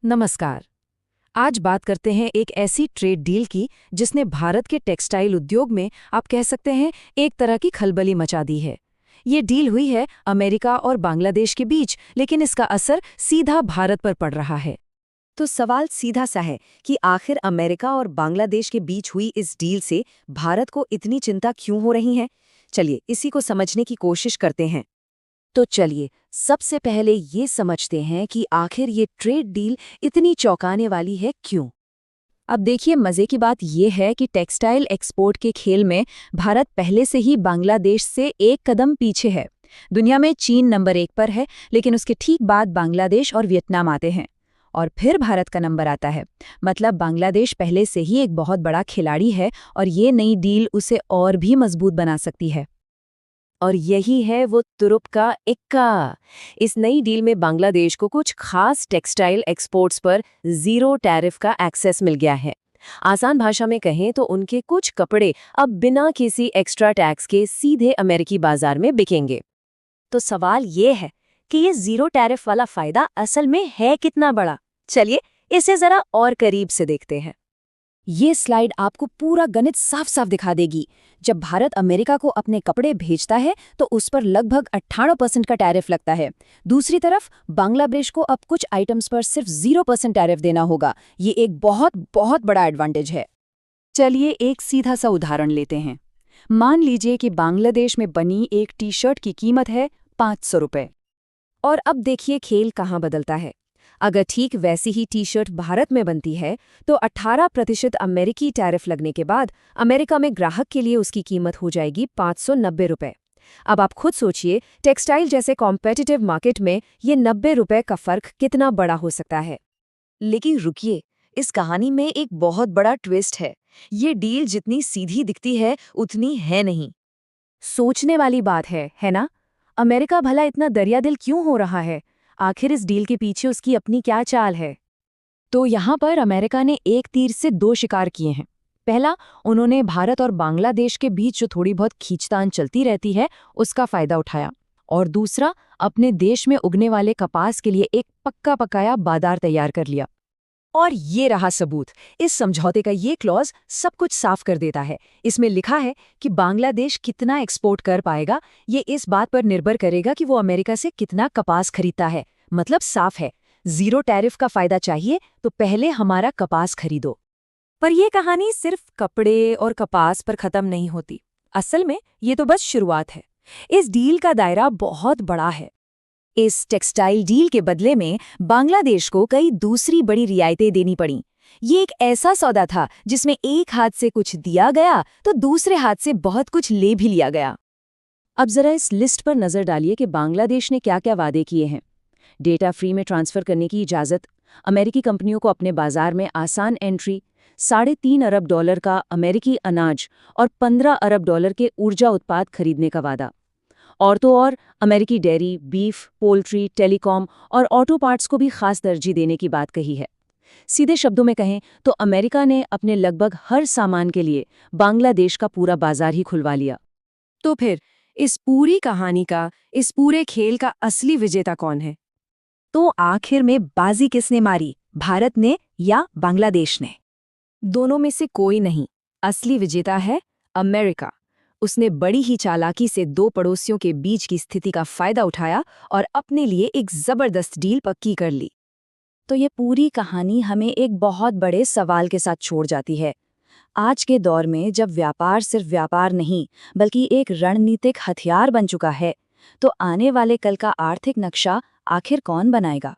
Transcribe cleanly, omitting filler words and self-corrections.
नमस्कार। आज बात करते हैं एक ऐसी ट्रेड डील की जिसने भारत के टेक्सटाइल उद्योग में आप कह सकते हैं एक तरह की खलबली मचा दी है। ये डील हुई है अमेरिका और बांग्लादेश के बीच, लेकिन इसका असर सीधा भारत पर पड़ रहा है। तो सवाल सीधा सा है कि आखिर अमेरिका और बांग्लादेश के बीच हुई इस डील से भारत को इतनी चिंता क्यों हो रही है। चलिए इसी को समझने की कोशिश करते हैं। तो चलिए सबसे पहले ये समझते हैं कि आखिर ये ट्रेड डील इतनी चौंकाने वाली है क्यों। अब देखिए, मजे की बात यह है कि टेक्सटाइल एक्सपोर्ट के खेल में भारत पहले से ही बांग्लादेश से एक कदम पीछे है। दुनिया में चीन नंबर 1 पर है, लेकिन उसके ठीक बाद बांग्लादेश और वियतनाम आते हैं और फिर भारत का नंबर आता है। मतलब बांग्लादेश पहले से ही एक बहुत बड़ा खिलाड़ी है और ये नई डील उसे और भी मजबूत बना सकती है। और यही है वो तुरुप का इक्का। इस नई डील में बांग्लादेश को कुछ खास टेक्सटाइल एक्सपोर्ट्स पर जीरो टैरिफ का एक्सेस मिल गया है। आसान भाषा में कहें तो उनके कुछ कपड़े अब बिना किसी एक्स्ट्रा टैक्स के सीधे अमेरिकी बाजार में बिकेंगे। तो सवाल ये है कि ये जीरो टैरिफ वाला फायदा असल में है कितना बड़ा। चलिए इसे जरा और करीब से देखते हैं। ये स्लाइड आपको पूरा गणित साफ साफ दिखा देगी। जब भारत अमेरिका को अपने कपड़े भेजता है तो उस पर लगभग 18% का टैरिफ लगता है। दूसरी तरफ बांग्लादेश को अब कुछ आइटम्स पर सिर्फ 0% टैरिफ देना होगा। ये एक बहुत बहुत बड़ा एडवांटेज है। चलिए एक सीधा सा उदाहरण लेते हैं। मान लीजिए कि बांग्लादेश में बनी एक टी शर्ट की कीमत है 500 रुपये। और अब देखिए खेल कहाँ बदलता है। अगर ठीक वैसी ही टी शर्ट भारत में बनती है तो 18% अमेरिकी टैरिफ लगने के बाद अमेरिका में ग्राहक के लिए उसकी कीमत हो जाएगी 590 रुपये। अब आप खुद सोचिए, टेक्सटाइल जैसे कॉम्पिटिटिव मार्केट में ये 90 रुपये का फर्क कितना बड़ा हो सकता है। लेकिन रुकिए, इस कहानी में एक बहुत बड़ा ट्विस्ट है। ये डील जितनी सीधी दिखती है उतनी है नहीं। सोचने वाली बात है ना? अमेरिका भला इतना दरियादिल क्यों हो रहा है? आखिर इस डील के पीछे उसकी अपनी क्या चाल है? तो यहाँ पर अमेरिका ने एक तीर से 2 शिकार किए हैं। पहला, उन्होंने भारत और बांग्लादेश के बीच जो थोड़ी बहुत खींचतान चलती रहती है उसका फायदा उठाया, और दूसरा, अपने देश में उगने वाले कपास के लिए एक पक्का पकाया बाजार तैयार कर लिया। और ये रहा सबूत। इस समझौते का ये क्लॉज सब कुछ साफ कर देता है। इसमें लिखा है कि बांग्लादेश कितना एक्सपोर्ट कर पाएगा ये इस बात पर निर्भर करेगा कि वो अमेरिका से कितना कपास खरीदता है। मतलब साफ है, जीरो टैरिफ का फायदा चाहिए तो पहले हमारा कपास खरीदो। पर यह कहानी सिर्फ कपड़े और कपास पर खत्म नहीं होती। असल में ये तो बस शुरुआत है। इस डील का दायरा बहुत बड़ा है। इस टेक्सटाइल डील के बदले में बांग्लादेश को कई दूसरी बड़ी रियायतें देनी पड़ीं। ये एक ऐसा सौदा था जिसमें एक हाथ से कुछ दिया गया तो दूसरे हाथ से बहुत कुछ ले भी लिया गया। अब जरा इस लिस्ट पर नजर डालिए कि बांग्लादेश ने क्या क्या वादे किए हैं। डेटा फ्री में ट्रांसफर करने की इजाज़त, अमेरिकी कंपनियों को अपने बाजार में आसान एंट्री, $3.5 अरब का अमेरिकी अनाज और $15 अरब के ऊर्जा उत्पाद खरीदने का वादा। और तो और अमेरिकी डेयरी, बीफ, पोल्ट्री, टेलीकॉम और ऑटो पार्ट्स को भी खास तरजीह देने की बात कही है। सीधे शब्दों में कहें तो अमेरिका ने अपने लगभग हर सामान के लिए बांग्लादेश का पूरा बाजार ही खुलवा लिया। तो फिर इस पूरी कहानी का, इस पूरे खेल का असली विजेता कौन है? तो आखिर में बाजी किसने मारी, भारत ने या बांग्लादेश ने? दोनों में से कोई नहीं। असली विजेता है अमेरिका। उसने बड़ी ही चालाकी से 2 पड़ोसियों के बीच की स्थिति का फायदा उठाया और अपने लिए एक जबरदस्त डील पक्की कर ली। तो ये पूरी कहानी हमें एक बहुत बड़े सवाल के साथ छोड़ जाती है। आज के दौर में जब व्यापार सिर्फ व्यापार नहीं बल्कि एक रणनीतिक हथियार बन चुका है, तो आने वाले कल का आर्थिक नक्शा आखिर कौन बनाएगा?